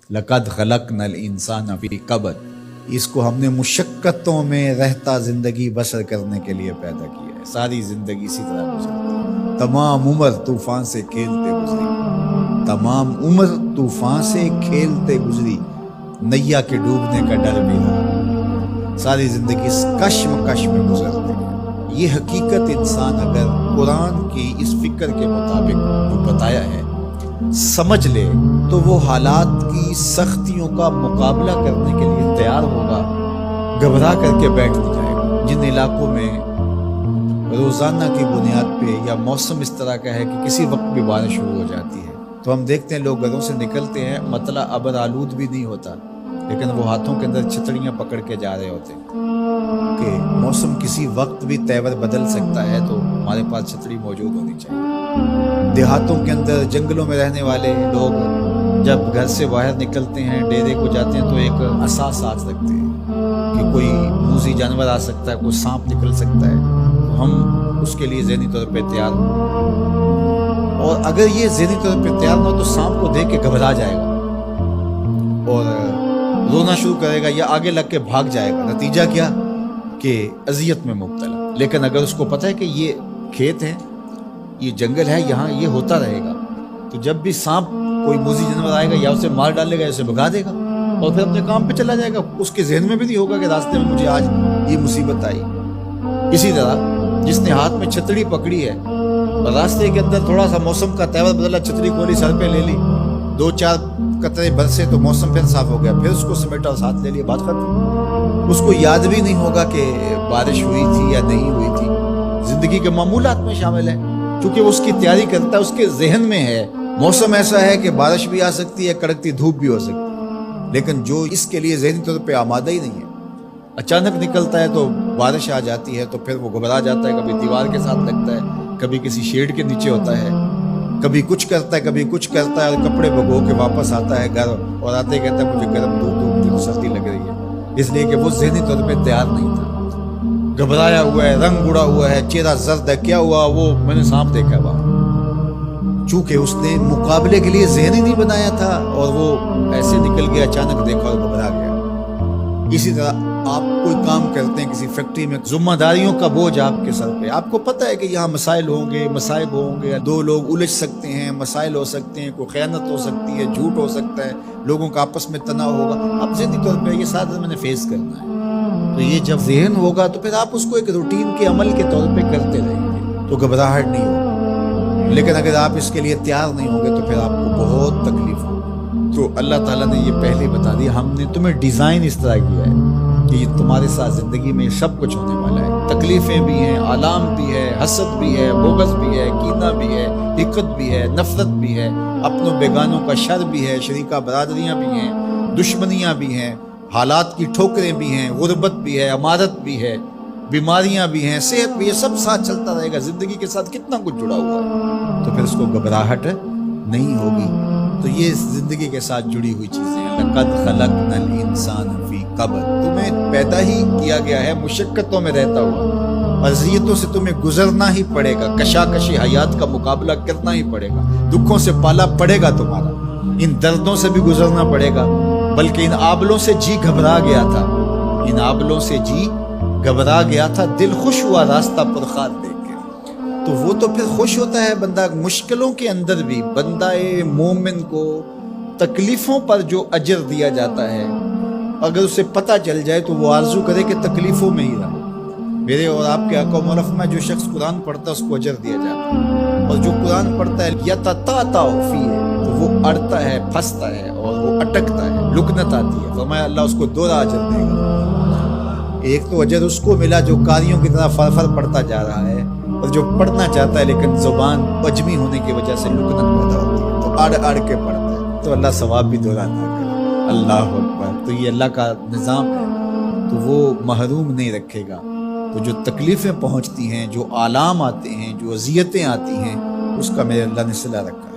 لقد خلقنا الانسان فی کبد، اس کو ہم نے مشقتوں میں رہتا زندگی بسر کرنے کے لیے پیدا کیا ہے۔ ساری زندگی اسی طرح گزرتی، تمام عمر طوفان سے کھیلتے گزری، تمام عمر طوفان سے کھیلتے گزری، نیا کے ڈوبنے کا ڈر بھی رہا، ساری زندگی اس کشمکش میں گزرتی ہے۔ یہ حقیقت انسان اگر قرآن کی اس فکر کے مطابق جو بتایا ہے سمجھ لے تو وہ حالات کی سختیوں کا مقابلہ کرنے کے لیے تیار ہوگا، گھبرا کر کے بیٹھ نہیں جائے گا۔ جن علاقوں میں روزانہ کی بنیاد پہ یا موسم اس طرح کا ہے کہ کسی وقت بھی بارش شروع ہو جاتی ہے، تو ہم دیکھتے ہیں لوگ گھروں سے نکلتے ہیں، مطلع ابر آلود بھی نہیں ہوتا، لیکن وہ ہاتھوں کے اندر چھتریاں پکڑ کے جا رہے ہوتے ہیں کہ موسم کسی وقت بھی تیور بدل سکتا ہے، تو ہمارے پاس چھتری موجود ہونی چاہیے۔ دیہاتوں کے اندر جنگلوں میں رہنے والے لوگ جب گھر سے باہر نکلتے ہیں، ڈیرے کو جاتے ہیں، تو ایک عصا ساتھ رکھتے ہیں کہ کوئی موذی جانور آ سکتا ہے، کوئی سانپ نکل سکتا ہے، تو ہم اس کے لیے ذہنی طور پہ تیار ہوں۔ اور اگر یہ ذہنی طور پہ تیار نہ ہو تو سانپ کو دیکھ کے گھبرا جائے گا اور رونا شروع کرے گا یا آگے لگ کے بھاگ جائے گا، نتیجہ کیا کہ اذیت میں مبتلا۔ لیکن اگر اس کو پتہ ہے کہ یہ کھیت ہے، یہ جنگل ہے، یہاں یہ ہوتا رہے گا، تو جب بھی سانپ کوئی موذی جانور آئے گا یا اسے مار ڈالے گا یا اسے بھگا دے گا اور پھر اپنے کام پہ چلا جائے گا۔ اس کے ذہن میں بھی نہیں ہوگا کہ راستے میں مجھے آج یہ مصیبت آئی۔ اسی طرح جس نے ہاتھ میں چھتری پکڑی ہے اور راستے کے اندر تھوڑا سا موسم کا تیور بدلا، چھتری کھولی، سر پہ لے لی، دو چار قطرے برسے تو موسم پھر صاف ہو گیا، پھر اس کو سمیٹا اور ساتھ لے لیا، بات ختم۔ اس کو یاد بھی نہیں ہوگا کہ بارش ہوئی تھی یا نہیں ہوئی تھی، زندگی کے معمولات میں شامل ہے، چونکہ وہ اس کی تیاری کرتا ہے، اس کے ذہن میں ہے موسم ایسا ہے کہ بارش بھی آ سکتی ہے، کڑکتی دھوپ بھی ہو سکتی ہے، لیکن جو اس کے لیے ذہنی طور پہ آمادہ ہی نہیں ہے، اچانک نکلتا ہے تو بارش آ جاتی ہے تو پھر وہ گھبرا جاتا ہے، کبھی دیوار کے ساتھ لگتا ہے، کبھی کسی شیڈ کے نیچے ہوتا ہے، کبھی کچھ کرتا ہے، کبھی کچھ کرتا ہے، اور کپڑے بھگو کے واپس آتا ہے گھر اور آتے ہی کہتا ہے مجھے گرم دودھ سردی لگ رہی ہے، اس لیے کہ وہ ذہنی طور پہ تیار نہیں تھا، گھبرایا ہوا ہے، رنگ اڑا ہوا ہے، چہرہ زرد ہے، کیا ہوا؟ وہ میں نے سانپ دیکھا ہے وہاں، چونکہ اس نے مقابلے کے لیے ذہن ہی نہیں بنایا تھا اور وہ ایسے نکل گیا، اچانک دیکھا اور گھبرا گیا۔ اسی طرح آپ کوئی کام کرتے ہیں کسی فیکٹری میں، ذمہ داریوں کا بوجھ آپ کے سر پہ، آپ کو پتہ ہے کہ یہاں مسائل ہوں گے، مصائب ہوں گے، دو لوگ الجھ سکتے ہیں، مسائل ہو سکتے ہیں، کوئی خیانت ہو سکتی ہے، جھوٹ ہو سکتا ہے، لوگوں کا آپس میں تناؤ ہوگا، آپ ذہنی طور پہ یہ ساتھ میں نے فیس کرنا ہے۔ تو یہ جب ذہن ہوگا تو پھر آپ اس کو ایک روٹین کے عمل کے طور پہ کرتے رہیں گے تو گھبراہٹ نہیں ہوگی، لیکن اگر آپ اس کے لیے تیار نہیں ہوں گے تو پھر آپ کو بہت تکلیف ہوگی۔ تو اللہ تعالیٰ نے یہ پہلے بتا دیا، ہم نے تمہیں ڈیزائن اس طرح کیا ہے کہ یہ تمہارے ساتھ زندگی میں سب کچھ ہونے والا ہے، تکلیفیں بھی ہیں، آلام بھی ہے، حسد بھی ہے، بغض بھی ہے، کینہ بھی ہے، حقد بھی ہے، نفرت بھی ہے، اپنوں بیگانوں کا شر بھی ہے، شریکہ برادریاں بھی ہیں، دشمنیاں بھی ہیں، حالات کی ٹھوکریں بھی ہیں، غربت بھی ہے، امارت بھی ہے، بیماریاں بھی ہیں، صحت بھی ہے، سب ساتھ چلتا رہے گا، زندگی کے ساتھ کتنا کچھ جڑا ہوا ہے، تو پھر اس کو گھبراہٹ نہیں ہوگی۔ تو یہ زندگی کے ساتھ جڑی ہوئی چیزیں ہیں۔ لقد خلقنا الانسان فی کبد، تمہیں پیدا ہی کیا گیا ہے مشقتوں میں رہتا ہوا، اذیتوں سے تمہیں گزرنا ہی پڑے گا، کشاکش حیات کا مقابلہ کرنا ہی پڑے گا، دکھوں سے پالا پڑے گا تمہارا، ان دردوں سے بھی گزرنا پڑے گا، بلکہ ان آبلوں سے جی گھبرا گیا تھا، ان آبلوں سے جی گھبرا گیا تھا، دل خوش ہوا راستہ پرخار دیکھ کے۔ تو وہ تو پھر خوش ہوتا ہے بندہ مشکلوں کے اندر بھی، بندہ مومن کو تکلیفوں پر جو اجر دیا جاتا ہے اگر اسے پتہ چل جائے تو وہ آرزو کرے کہ تکلیفوں میں ہی رہا۔ میرے اور آپ کے آقا و مولف میں جو شخص قرآن پڑھتا ہے اس کو اجر دیا جاتا ہے، اور جو قرآن پڑھتا ہے یتتعتع فیہ، تو وہ اڑتا ہے، پھنستا ہے اور وہ اٹکتا ہے، لکنت آتی ہے، فرمایا اللہ اس کو دوہرا اجر دے گا۔ ایک تو اجر اس کو ملا جو قاریوں کی طرح فر پڑھتا جا رہا ہے، اور جو پڑھنا چاہتا ہے لیکن زبان اجمی ہونے کی وجہ سے لکنت پیدا ہوتی ہے تو اڑ کے پڑھتا ہے، تو اللہ ثواب بھی دہراتا ہے۔ اللہ اکبر، تو یہ اللہ کا نظام ہے، تو وہ محروم نہیں رکھے گا۔ تو جو تکلیفیں پہنچتی ہیں، جو آلام آتے ہیں، جو اذیتیں آتی ہیں، اس کا میرے اللہ نے صلہ رکھا۔